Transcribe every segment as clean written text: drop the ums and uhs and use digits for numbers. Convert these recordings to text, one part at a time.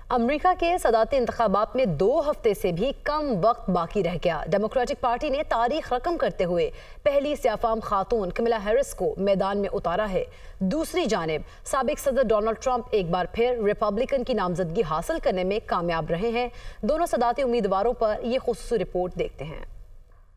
America के सदारती इंतखाबात में 2 हफ्ते से भी कम वक्त बाकी रह गया। डेमोक्रेटिक पार्टी ने तारीख रकम करते हुए पहली सियाफाम खातून कमला हैरिस को मैदान में उतारा है। दूसरी जानिब साबिक सदर डोनाल्ड ट्रंप एक बार फिर रिपब्लिकन की नामजदगी हासिल करने में कामयाब रहे हैं। दोनों सदारती उम्मीदवारों पर यह खुसूसी रिपोर्ट देखते हैं।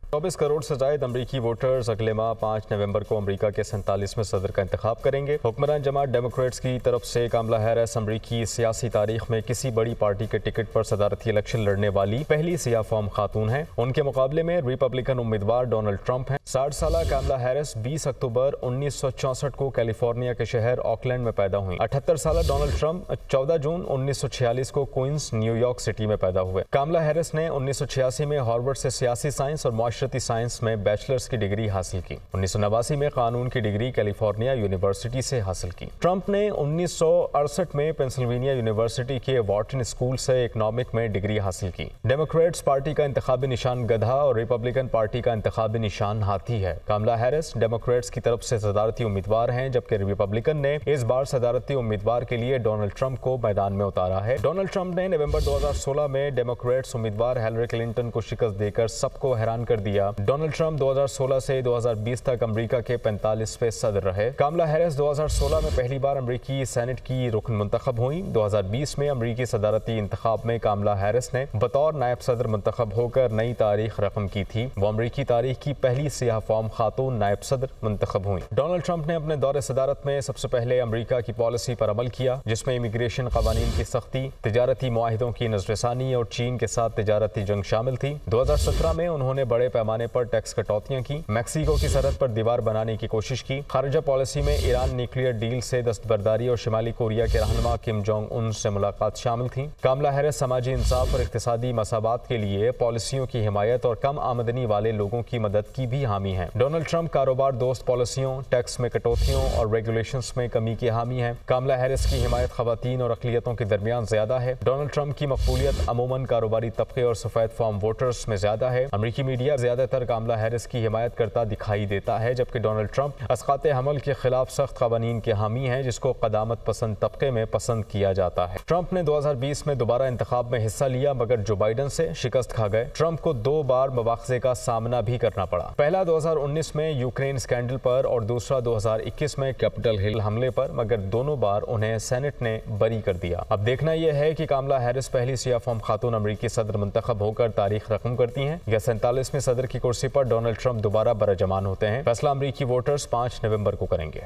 24 करोड़ से जायद अमरीकी वोटर्स अगले माह 5 नवंबर को अमरीका के 47वें सदर का इंतखाब करेंगे। हुक्मरान जमात डेमोक्रेट्स की तरफ से कमला हैरिस अमरीकी सियासी तारीख में किसी बड़ी पार्टी के टिकट पर सदारती इलेक्शन लड़ने वाली पहली सियाफाम खातून हैं। उनके मुकाबले में रिपब्लिकन उम्मीदवार डोनाल्ड ट्रंप हैं। 60 साल कमला हैरिस 20 अक्टूबर 1964 को कैलिफोर्निया के शहर ऑकलैंड में पैदा हुई। 78 साल डोनाल्ड ट्रंप 14 जून 1946 को क्वींस न्यूयॉर्क सिटी में पैदा हुए। कमला हैरिस ने 1986 में हार्वर्ड से सियासी साइंस और माशरती साइंस में बैचलर्स की डिग्री हासिल की। 1989 में कानून की डिग्री कैलिफोर्निया यूनिवर्सिटी से हासिल की। ट्रंप ने 1968 में पेंसिल्वेनिया यूनिवर्सिटी के वॉर्टन स्कूल से इकोनॉमिक में डिग्री हासिल की। डेमोक्रेट्स पार्टी का इंतखाबी निशान गधा और रिपब्लिकन पार्टी का इंतखाबी निशान हाथी है। कमला हैरिस डेमोक्रेट्स की तरफ से सदारती उम्मीदवार हैं, जबकि रिपब्लिकन ने इस बार सदारती उम्मीदवार के लिए डोनाल्ड ट्रंप को मैदान में उतारा है। डोनाल्ड ट्रंप ने नवंबर 2016 में डेमोक्रेट्स उम्मीदवार हिलरी क्लिंटन को शिकस्त देकर सबको हैरान कर दिया। डोनाल्ड ट्रंप 2016 से 2020 तक अमेरिका के 45वें सदर रहे। कमला हैरिस 2016 में पहली बार अमेरिकी सेनेट की रुकन मुंतखब हुई। 2020 में अमेरिकी सदारती इंतखाब में कमला हैरिस ने बतौर नायब सदर मुंतखब होकर नई तारीख रकम की थी। वो अमेरिकी तारीख की पहली सियाफाम खातून नायब सदर मुंतखब हुई। डोनाल्ड ट्रंप ने अपने दौरे सदारत में सबसे पहले अमेरिका की पॉलिसी पर अमल किया, जिसमें इमिग्रेशन कवानीन की सख्ती, तिजारती मुआहिदों की नजरसानी और चीन के साथ तिजारती जंग शामिल थी। 2017 में उन्होंने बड़े पैमाने पर टैक्स कटौतियां की, मैक्सिको की सरहद पर दीवार बनाने की कोशिश की। खारिजा पॉलिसी में ईरान न्यूक्लियर डील से दस्तबरदारी और शिमाली कोरिया के रहनुमा किम जोंग उन से मुलाकात शामिल थी। कमला हैरिस समाजी इंसाफ और इक्तिसादी मसावात के लिए पॉलिसियों की हिमायत और कम आमदनी वाले लोगों की मदद की भी हामी है। डोनाल्ड ट्रंप कारोबार दोस्त पॉलिसियों, टैक्स में कटौतियों और रेगुलेशंस में कमी की हामी है। कमला हैरिस की हिमायत खवातीन और अकलियतों के दरमियान ज्यादा है। डोनाल्ड ट्रंप की मकबूलियत अमूमन कारोबारी तबके और सफेद फॉर्म वोटर्स में ज्यादा है। अमरीकी मीडिया ज्यादातर कमला हैरिस की हिमायत करता दिखाई देता है, जबकि डोनाल्ड ट्रंप अस्काते हमल के खिलाफ सख्त कवानीन के हामी हैं, जिसको कदामत पसंद तबके में पसंद किया जाता है। ट्रंप ने 2020 में दोबारा इंतखाब में हिस्सा लिया, मगर जो बाइडन से शिकस्त खा गए। ट्रंप को 2 बार मुआवजे का सामना भी करना पड़ा। पहला 2019 में यूक्रेन स्कैंडल पर और दूसरा 2021 में कैपिटल हिल हमले पर, मगर दोनों बार उन्हें सेनेट ने बरी कर दिया। अब देखना यह है कि कमला हैरिस पहली सियाफाम खातून अमरीकी सदर मुंतखब होकर तारीख रकम करती हैं या 47वें सदर की कुर्सी पर डोनाल्ड ट्रंप दोबारा बरजमान होते हैं। फैसला अमरीकी वोटर्स 5 नवंबर को करेंगे।